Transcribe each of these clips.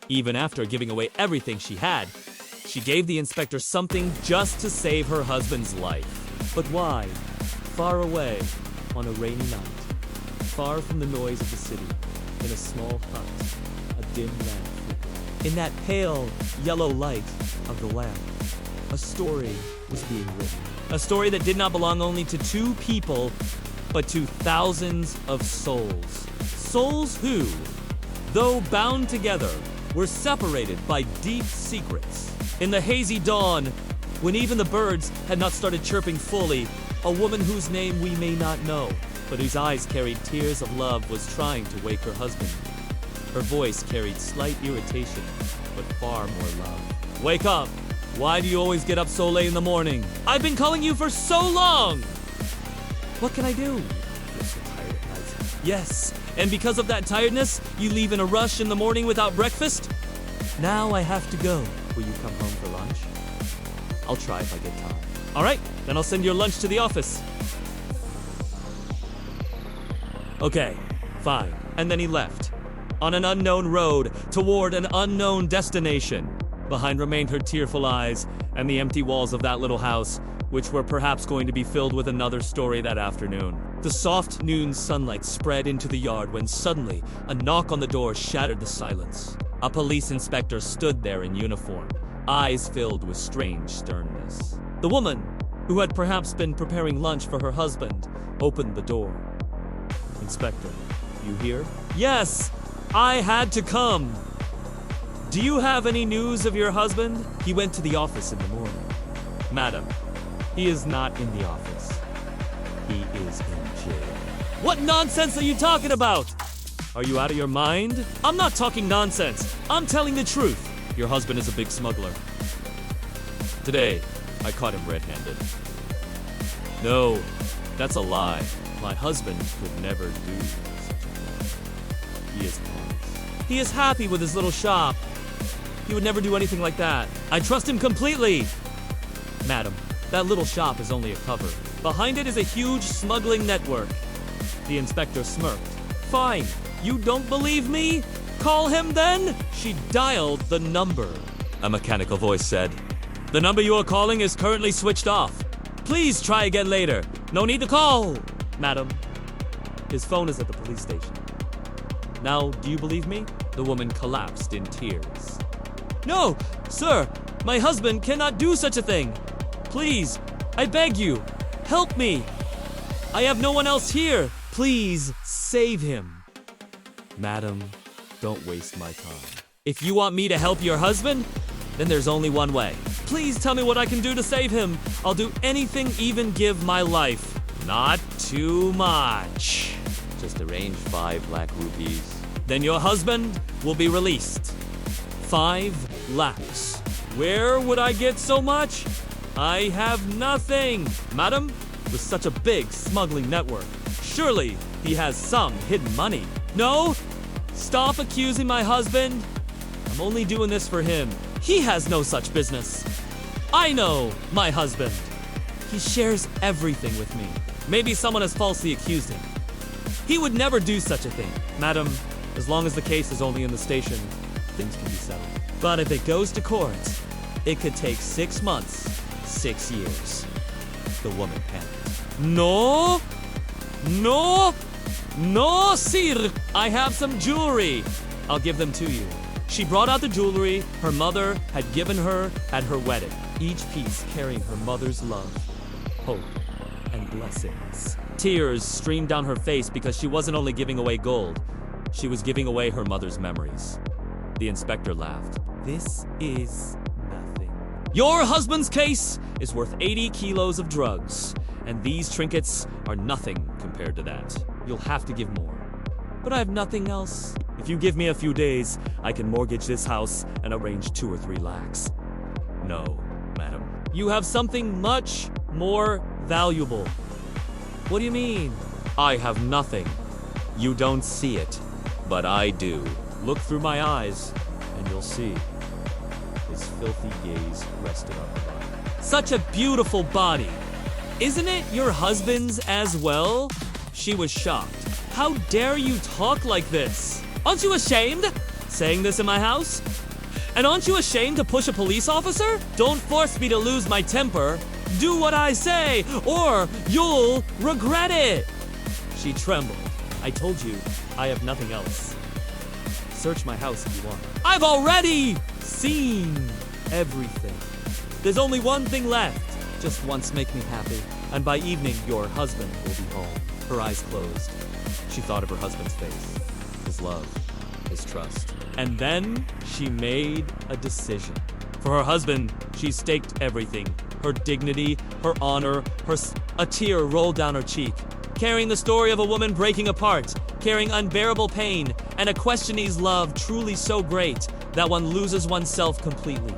Even after giving away everything she had, she gave the inspector something just to save her husband's life. But why? Far away, on a rainy night, far from the noise of the city, in a small hut, a dim lamp flickered. In that pale, yellow light of the lamp, a story was being written. A story that did not belong only to 2 people, but to thousands of souls. Souls who, though bound together, were separated by deep secrets. In the hazy dawn, when even the birds had not started chirping fully, a woman whose name we may not know, but whose eyes carried tears of love, was trying to wake her husband. Her voice carried slight irritation, but far more love. Wake up! Why do you always get up so late in the morning? I've been calling you for so long! What can I do? You're so tired at night. Yes, and because of that tiredness, you leave in a rush in the morning without breakfast? Now I have to go. Will you come home for lunch? I'll try if I get time. All right, then I'll send your lunch to the office. Okay, fine. And then he left, on an unknown road, toward an unknown destination. Behind remained her tearful eyes and the empty walls of that little house, which were perhaps going to be filled with another story that afternoon. The soft noon sunlight spread into the yard when suddenly a knock on the door shattered the silence. A police inspector stood there in uniform, eyes filled with strange sternness. The woman, who had perhaps been preparing lunch for her husband, opened the door. Inspector, you here? Yes, I had to come. Do you have any news of your husband? He went to the office in the morning. Madam, he is not in the office. He is in jail. What nonsense are you talking about? Are you out of your mind? I'm not talking nonsense. I'm telling the truth. Your husband is a big smuggler. Today, I caught him red-handed. No, that's a lie. My husband could never do such a thing. He is honest. He is happy with his little shop. He would never do anything like that. I trust him completely. Madam, that little shop is only a cover. Behind it is a huge smuggling network. The inspector smirked. Fine, you don't believe me? Call him then? She dialed the number. A mechanical voice said, "The number you are calling is currently switched off. Please try again later. No need to call." Madam, his phone is at the police station. Now, do you believe me? The woman collapsed in tears. No, sir, my husband cannot do such a thing. Please, I beg you, help me. I have no one else here. Please, save him. Madam, don't waste my time. If you want me to help your husband, then there's only one way. Please tell me what I can do to save him. I'll do anything, even give my life. Not too much. Just arrange 5 lakh rupees. Then your husband will be released. 5 lakhs. Where would I get so much? I have nothing. Madam, with such a big smuggling network, surely he has some hidden money. No, stop accusing my husband. I'm only doing this for him. He has no such business. I know my husband. He shares everything with me. Maybe someone has falsely accused him. He would never do such a thing. Madam, as long as the case is only in the station, things can be settled. But if it goes to court, it could take 6 months, 6 years. The woman panicked. No, sir. I have some jewelry. I'll give them to you. She brought out the jewelry her mother had given her at her wedding, each piece carrying her mother's love, hope, and blessings. Tears streamed down her face because she wasn't only giving away gold, she was giving away her mother's memories. The inspector laughed. This is nothing. Your husband's case is worth 80 kilos of drugs, and these trinkets are nothing compared to that. You'll have to give more. But I have nothing else. If you give me a few days, I can mortgage this house and arrange 2 or 3 lakhs. No, madam. You have something much more valuable. What do you mean? I have nothing. You don't see it, but I do. Look through my eyes, and you'll see. His filthy gaze rested on her body. Such a beautiful body. Isn't it your husband's as well? She was shocked. How dare you talk like this? Aren't you ashamed? saying this in my house? And aren't you ashamed to push a police officer? Don't force me to lose my temper. Do what I say, or you'll regret it. She trembled. I told you, I have nothing else. Search my house if you want. I've already seen everything. There's only one thing left. Just once make me happy, and by evening your husband will be home. Her eyes closed. She thought of her husband's face, his love, his trust. And then she made a decision. For her husband, she staked everything. Her dignity, her honor, a tear rolled down her cheek. Carrying the story of a woman breaking apart, carrying unbearable pain, and a questionee's love truly so great that one loses oneself completely.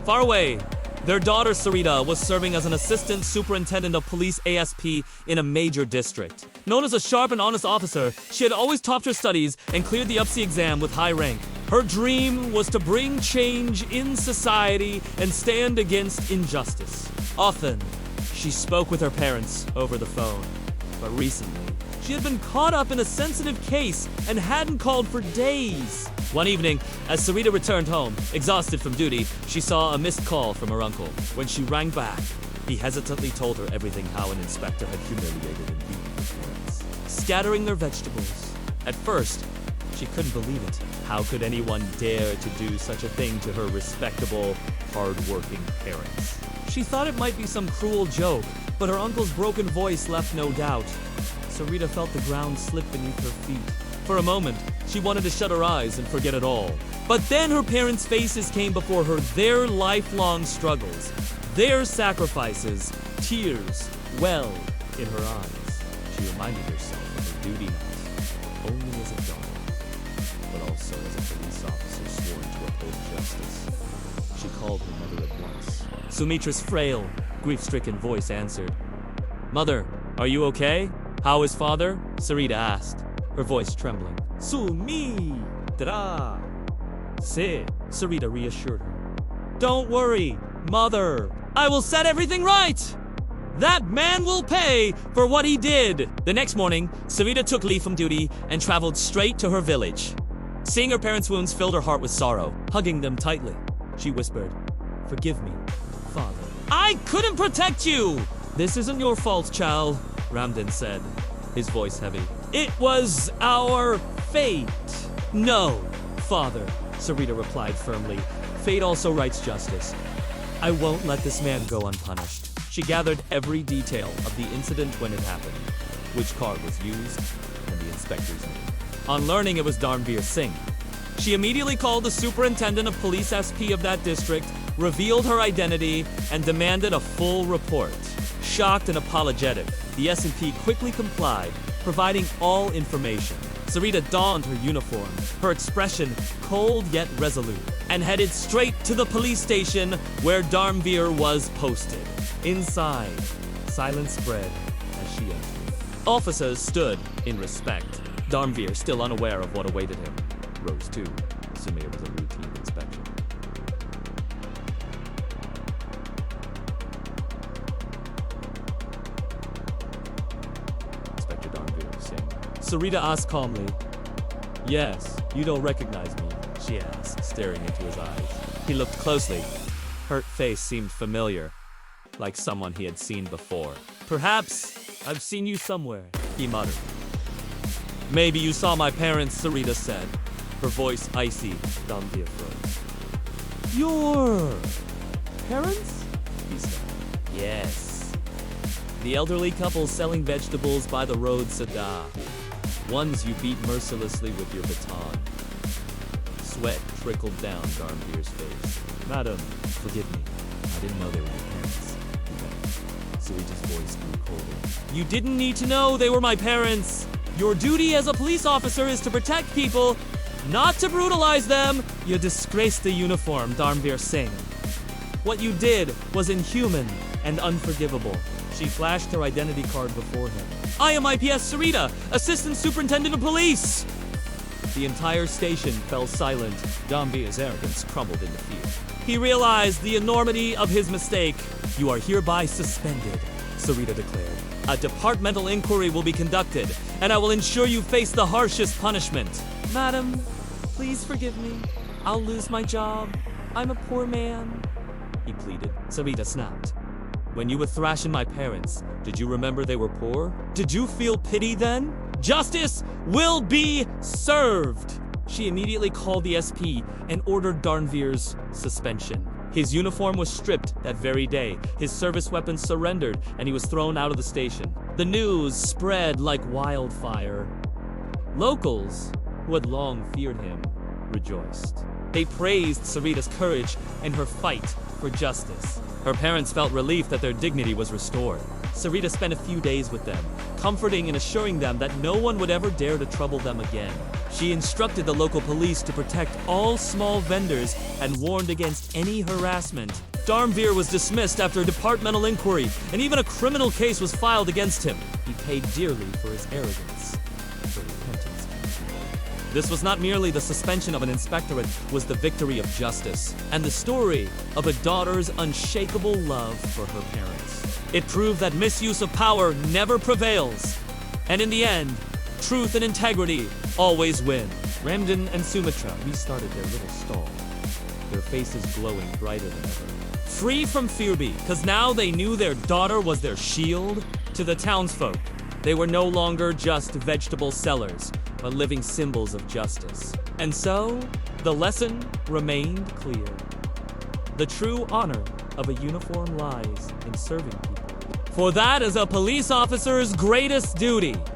Far away, their daughter Sarita was serving as an assistant superintendent of police ASP in a major district. Known as a sharp and honest officer, she had always topped her studies and cleared the UPSI exam with high rank. Her dream was to bring change in society and stand against injustice. Often, she spoke with her parents over the phone. But recently, she had been caught up in a sensitive case and hadn't called for days. One evening, as Sarita returned home, exhausted from duty, she saw a missed call from her uncle. When she rang back, he hesitantly told her everything how an inspector had humiliated and beaten her parents, scattering their vegetables. At first, she couldn't believe it. How could anyone dare to do such a thing to her respectable, hard-working parents? She thought it might be some cruel joke, but her uncle's broken voice left no doubt. Sarita felt the ground slip beneath her feet. For a moment, she wanted to shut her eyes and forget it all. But then her parents' faces came before her, their lifelong struggles, their sacrifices, tears welled in her eyes. She reminded herself of her duty not only as a daughter, but also as a police officer sworn to uphold justice. She called her mother at once. Sumitra's frail, grief-stricken voice answered. "Mother, are you okay? How is father?" Sarita asked, her voice trembling. "Sumitra! Sid," Sarita reassured her. "Don't worry, mother. I will set everything right. That man will pay for what he did." The next morning, Sarita took leave from duty and traveled straight to her village. Seeing her parents' wounds filled her heart with sorrow. Hugging them tightly, she whispered, "Forgive me, father. I couldn't protect you!" "This isn't your fault, child," Ramdan said, his voice heavy. "It was our fate." "No, father," Sarita replied firmly. "Fate also writes justice. I won't let this man go unpunished." She gathered every detail of the incident when it happened, which car was used, and the inspector's name. On learning it was Dharmveer Singh, she immediately called the superintendent of police SP of that district, revealed her identity, and demanded a full report. Shocked and apologetic, the S&P quickly complied, providing all information. Sarita donned her uniform, her expression cold yet resolute, and headed straight to the police station where Dharmveer was posted. Inside, silence spread as she entered. Officers stood in respect. Dharmveer, still unaware of what awaited him, rose too, assuming it was a routine inspection. Inspector Dharmveer Singh. Sarita asked calmly. "Yes, you don't recognize me?" she asked, staring into his eyes. He looked closely. Her face seemed familiar, like someone he had seen before. "Perhaps I've seen you somewhere," he muttered. "Maybe you saw my parents," Sarita said, her voice icy. Dharmveer froze. "Your parents?" he said. "Yes. The elderly couple selling vegetables by the road Sada. Ones you beat mercilessly with your baton." Sweat trickled down Dharmveer's face. "Madam, forgive me. I didn't know they were your parents." Sarita's voice grew colder. "You didn't need to know they were my parents. Your duty as a police officer is to protect people, not to brutalize them." "You disgraced the uniform, Dharmveer Singh. What you did was inhuman and unforgivable." She flashed her identity card before him. "I am IPS Sarita, Assistant Superintendent of Police!" The entire station fell silent. Dharmveer's arrogance crumbled into fear. He realized the enormity of his mistake. "You are hereby suspended," Sarita declared. "A departmental inquiry will be conducted, and I will ensure you face the harshest punishment." "Madam, Please forgive me. I'll lose my job. I'm a poor man, he pleaded. Sarita snapped. When you were thrashing my parents, did you remember they were poor? Did you feel pity then? Justice will be served! She immediately called the SP and ordered Darnvir's suspension. His uniform was stripped that very day, his service weapons surrendered, and he was thrown out of the station. The news spread like wildfire. Locals, who had long feared him, rejoiced. They praised Sarita's courage and her fight for justice. Her parents felt relief that their dignity was restored. Sarita spent a few days with them, comforting and assuring them that no one would ever dare to trouble them again. She instructed the local police to protect all small vendors and warned against any harassment. Darnvir was dismissed after a departmental inquiry, and even a criminal case was filed against him. He paid dearly for his arrogance and for repentance. This was not merely the suspension of an inspectorate, it was the victory of justice, and the story of a daughter's unshakable love for her parents. It proved that misuse of power never prevails, and in the end, truth and integrity always win. Ramdan and Sumitra restarted their little stall, their faces glowing brighter than ever. Free from fearbe, because now they knew their daughter was their shield. To the townsfolk, they were no longer just vegetable sellers, but living symbols of justice. And so, the lesson remained clear. The true honor of a uniform lies in serving people. For that is a police officer's greatest duty.